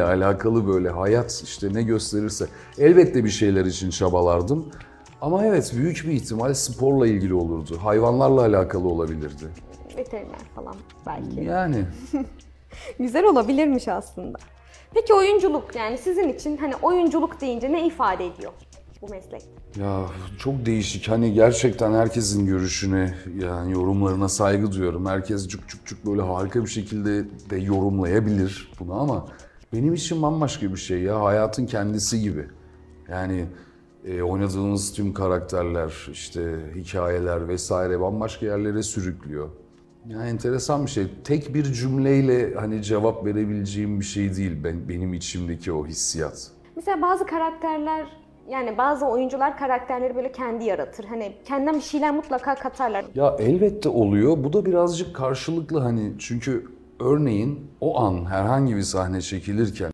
alakalı böyle hayat işte ne gösterirse elbette bir şeyler için çabalardım. Ama evet büyük bir ihtimal sporla ilgili olurdu. Hayvanlarla alakalı olabilirdi. Veteriner falan belki. Yani Güzel olabilirmiş aslında. Peki oyunculuk, yani sizin için hani oyunculuk deyince ne ifade ediyor bu meslek? ya çok değişik. Hani gerçekten herkesin görüşüne yani yorumlarına saygı duyuyorum. Herkes cuk cuk cuk böyle harika bir şekilde de yorumlayabilir bunu ama benim için bambaşka bir şey ya. Hayatın kendisi gibi. Yani oynadığımız tüm karakterler, işte hikayeler vesaire bambaşka yerlere sürüklüyor. Yani enteresan bir şey. Tek bir cümleyle hani cevap verebileceğim bir şey değil benim içimdeki o hissiyat. Mesela bazı karakterler, yani bazı oyuncular karakterleri böyle kendi yaratır. Hani kendinden bir şeyler mutlaka katarlar. Ya elbette oluyor. Bu da birazcık karşılıklı hani çünkü örneğin o an herhangi bir sahne çekilirken